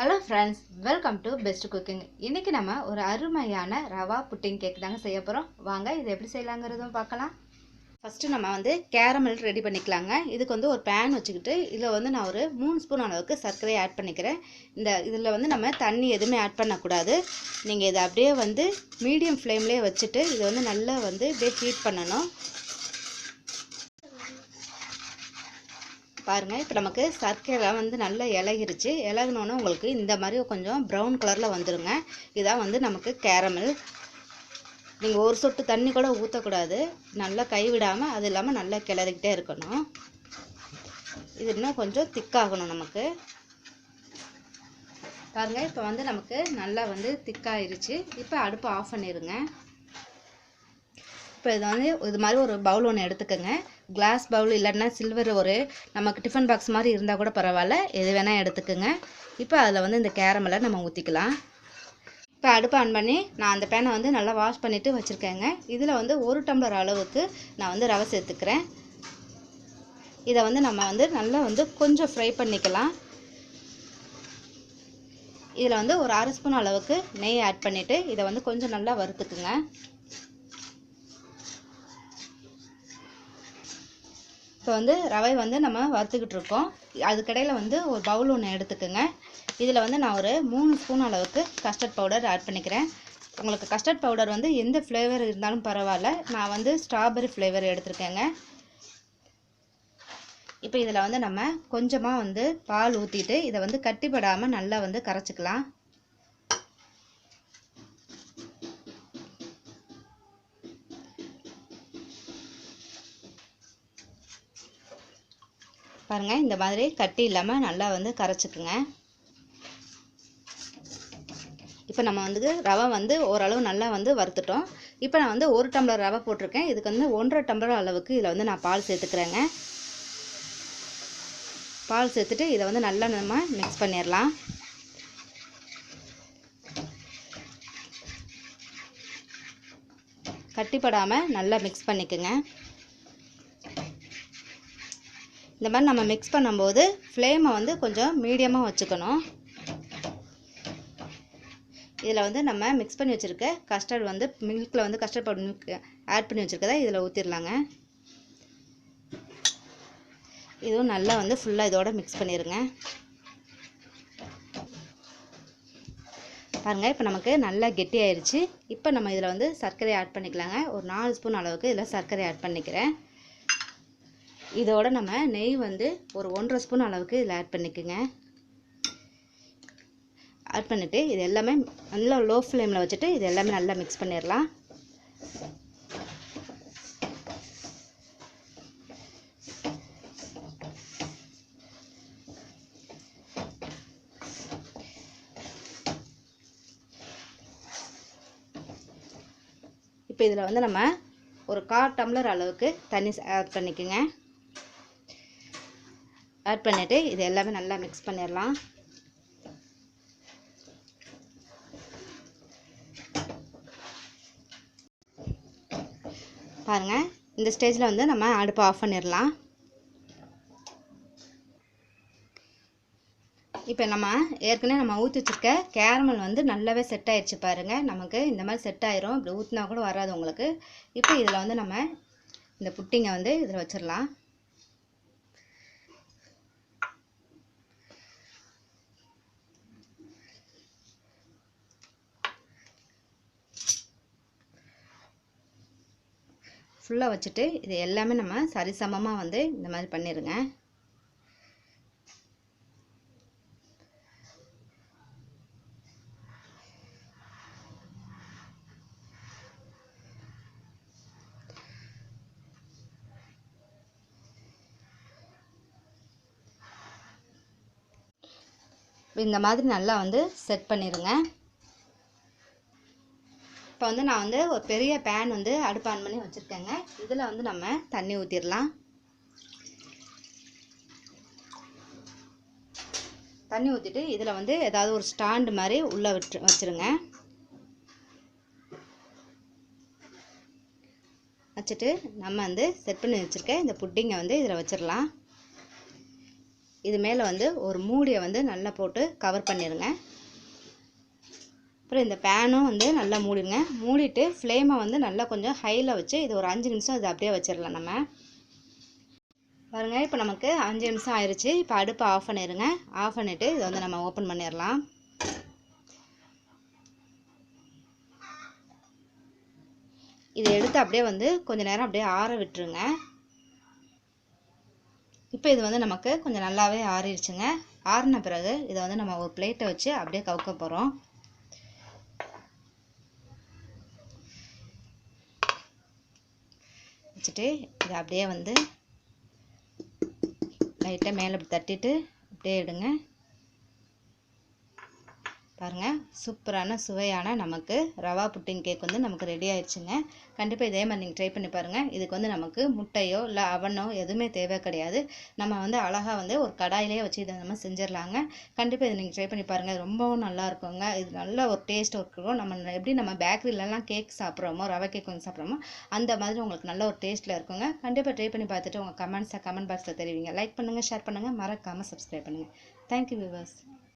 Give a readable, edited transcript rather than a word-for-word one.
Hello friends, welcome to Best Cooking. இன்னைக்கு நம்ம ஒரு அருமையான ரவா புட்டிங் கேக் தாங்க செய்ய போறோம். வாங்க இது எப்படி செய்யலாம்ங்கறத பார்க்கலாம். ஃபர்ஸ்ட் நம்ம கேரமல் ரெடி பண்ணிக்கலாங்க. இதுக்கு ஒரு pan வச்சுக்கிட்டு இதுல நான் ஒரு 3 ஸ்பூன் அளவுக்கு சர்க்கரை ஆட் பண்ணிக்கிறேன். இதுல நம்ம தண்ணி எதுமே ஆட் பண்ண கூடாது. நீங்க இத அப்படியே மீடியம் ஃப்ளேம்லயே வச்சிட்டு இது நல்லா அப்படியே ஹீட் பண்ணனும். பாருங்க இப்போ நமக்கு சர்க்கரை நல்லா இலகிருச்சு. இலகுனோனே உங்களுக்கு இந்த மாதிரி கொஞ்சம் பிரவுன் கலர்ல வந்துருங்க. இதான் நமக்கு கேரமல். நீங்க ஒரு சொட்டு தண்ணி கூட ஊத்த கூடாது. நல்லா கைவிடாம அது இல்லாம நல்லா கிளறிக்கிட்டே இருக்கணும். இது இன்னும் கொஞ்சம் திக் ஆகணும் நமக்கு. பாருங்க இப்போ நமக்கு நல்லா திக் ஆயிருச்சு. இப்போ அடுப்பை ஆஃப் பண்ணிருங்க. இப்போ இது மாதிரி ஒரு பவுல் ஒன்று எடுத்துக்கோங்க. கிளாஸ் பவுல் இல்லைன்னா சில்வர் ஒரு நமக்கு டிஃபன் பாக்ஸ் மாதிரி இருந்தால் கூட பரவாயில்ல, எது வேணால் எடுத்துக்கோங்க. இப்போ அதில் இந்த கேரமலை நம்ம ஊற்றிக்கலாம். இப்போ அடுப்பை ஆன் பண்ணி நான் அந்த பேனை நல்லா வாஷ் பண்ணிவிட்டு வச்சுருக்கேங்க. இதில் 1 டம்ளர் அளவுக்கு நான் ரவை சேர்த்துக்கிறேன். இதை நம்ம நல்லா கொஞ்சம் ஃப்ரை பண்ணிக்கலாம். இதில் ஒரு அரை ஸ்பூன் அளவுக்கு நெய் ஆட் பண்ணிவிட்டு இதை கொஞ்சம் நல்லா வறுத்துக்குங்க. இப்போ ரவை நம்ம வறுத்துக்கிட்டு இருக்கோம். அதுக்கடையில் ஒரு பவுல் ஒன்று எடுத்துக்கோங்க. இதில் நான் ஒரு 3 ஸ்பூன் அளவுக்கு கஸ்டர்ட் பவுடர் ஆட் பண்ணிக்கிறேன். உங்களுக்கு கஸ்டர்ட் பவுடர் எந்த ஃப்ளேவர் இருந்தாலும் பரவாயில்ல. நான் ஸ்ட்ராபெரி ஃப்ளேவர் எடுத்துருக்கேங்க. இப்போ இதில் நம்ம கொஞ்சமாக பால் ஊற்றிட்டு இதை கட்டிப்படாமல் நல்லா கரைச்சிக்கலாம். பாருங்க இந்த மாதிரி கட்டி இல்லாமல் நல்லா கரைச்சிக்குங்க. இப்போ நம்ம ரவை ஓரளவு நல்லா வறுத்துட்டோம். இப்போ நான் 1 டம்ளர் ரவை போட்டிருக்கேன். இதுக்கு 1.5 டம்ளர் அளவுக்கு இதில் நான் பால் சேர்த்துக்கிறேங்க. பால் சேர்த்துட்டு இதை நல்லா நம்ம மிக்ஸ் பண்ணிடலாம். கட்டிப்படாமல் நல்லா மிக்ஸ் பண்ணிக்கோங்க. இந்த மாதிரி நம்ம மிக்ஸ் பண்ணும்போது ஃப்ளேமை கொஞ்சம் மீடியமாக வச்சுக்கணும். இதில் நம்ம மிக்ஸ் பண்ணி வச்சுருக்க கஸ்டர்ட் மில்கில் கஸ்டர்ட் பவுடர் மில்க் ஆட் பண்ணி வச்சுருக்கதை இதில் ஊற்றிடலாங்க. இதுவும் நல்லா ஃபுல்லாக இதோட மிக்ஸ் பண்ணிடுங்க. பாருங்கள் இப்போ நமக்கு நல்லா கெட்டி ஆயிடுச்சு. இப்போ நம்ம இதில் சர்க்கரை ஆட் பண்ணிக்கலாங்க. ஒரு 4 ஸ்பூன் அளவுக்கு இதில் சர்க்கரை ஆட் பண்ணிக்கிறேன். இதோட நம்ம நெய் ஒரு 1.5 ஸ்பூன் அளவுக்கு இதில் ஆட் பண்ணிக்கோங்க. ஆட் பண்ணிவிட்டு இது எல்லாமே நல்லா லோ ஃப்ளேமில் வச்சுட்டு இது எல்லாமே நல்லா மிக்ஸ் பண்ணிடலாம். இப்போ இதில் நம்ம ஒரு 1/4 டம்ளர் அளவுக்கு தண்ணி ஆட் பண்ணிக்கோங்க. ஆட் பண்ணிவிட்டு இது எல்லாமே நல்லா மிக்ஸ் பண்ணிடலாம். பாருங்கள் இந்த ஸ்டேஜில் நம்ம அடுப்பை ஆஃப் பண்ணிடலாம். இப்போ நம்ம ஏற்கனவே நம்ம ஊற்றி வச்சுருக்க கேரமல் நல்லாவே செட் ஆயிடுச்சு. பாருங்கள் நமக்கு இந்த மாதிரி செட் ஆயிரும். இப்படி ஊற்றினா கூட வராது உங்களுக்கு. இப்போ இதில் நம்ம இந்த புட்டிங்கை இதில் வச்சிடலாம். ஃபுல்லாக வச்சுட்டு இது எல்லாமே நம்ம சரிசமமாக இந்த மாதிரி பண்ணிடுங்க. இந்த மாதிரி நல்லா செட் பண்ணிடுங்க. இப்போ நான் ஒரு பெரிய பேன் அடுப்பு ஆன் பண்ணி வச்சுருக்கேங்க. இதில் நம்ம தண்ணி ஊற்றிடலாம். தண்ணி ஊற்றிட்டு இதில் ஏதாவது ஒரு ஸ்டாண்டு மாதிரி உள்ளே வச்சுருங்க. வச்சுட்டு நம்ம செட் பண்ணி வச்சுருக்க இந்த புட்டிங்கை இதில் வச்சிடலாம். இது மேலே வந்து ஒரு மூடியை வந்து நல்லா போட்டு கவர் பண்ணிடுங்க. அப்புறம் இந்த பேனும் வந்து நல்லா மூடிடுங்க. மூடிட்டு ஃப்ளேமை வந்து நல்லா கொஞ்சம் ஹையில் வச்சு இது ஒரு 5 நிமிஷம் இது அப்படியே வச்சிடலாம் நம்ம. பாருங்கள், இப்போ நமக்கு 5 நிமிஷம் ஆயிடுச்சு. இப்போ அடுப்பை ஆஃப் பண்ணிடுங்க. ஆஃப் பண்ணிவிட்டு இதை வந்து நம்ம ஓப்பன் பண்ணிடலாம். இதை எடுத்து அப்படியே வந்து கொஞ்சம் நேரம் அப்படியே ஆற விட்டுருங்க. இப்போ இது வந்து நமக்கு கொஞ்சம் நல்லாவே ஆறிடுச்சுங்க. ஆறின பிறகு இதை வந்து நம்ம ஒரு பிளேட்டை வச்சு அப்படியே கவுக்க போகிறோம். வச்சுட்டு இதை அப்படியே வந்து லைட்டாக மேலே இப்படி தட்டிட்டு அப்படியே எடுங்க. பாருங்கள், சூப்பரான சுவையான நமக்கு ரவா புட்டிங் கேக் வந்து நமக்கு ரெடி ஆயிடுச்சுங்க. கண்டிப்பாக இதே மாதிரி நீங்கள் ட்ரை பண்ணி பாருங்கள். இதுக்கு வந்து நமக்கு முட்டையோ இல்லை அவனோ எதுவுமே தேவை கிடையாது. நம்ம வந்து அழகாக வந்து ஒரு கடாயிலே வச்சு இதை நம்ம செஞ்சிடலாங்க. கண்டிப்பாக இதை நீங்கள் ட்ரை பண்ணி பாருங்கள். ரொம்பவும் நல்லா இருக்குங்க. இது நல்ல ஒரு டேஸ்ட் இருக்கும். நம்ம எப்படி நம்ம பேக்கரியிலலாம் கேக் சாப்பிட்றோமோ, ரவை கேக் வந்து சாப்பிட்றோமோ அந்த மாதிரி உங்களுக்கு நல்ல ஒரு டேஸ்ட்டில் இருக்குங்க. கண்டிப்பாக ட்ரை பண்ணி பார்த்துட்டு உங்கள் கமெண்ட் பாக்ஸில் தெரிவிங்க. லைக் பண்ணுங்கள், ஷேர் பண்ணுங்கள், மறக்காமல் சப்ஸ்கிரைப் பண்ணுங்கள். Thank you viewers.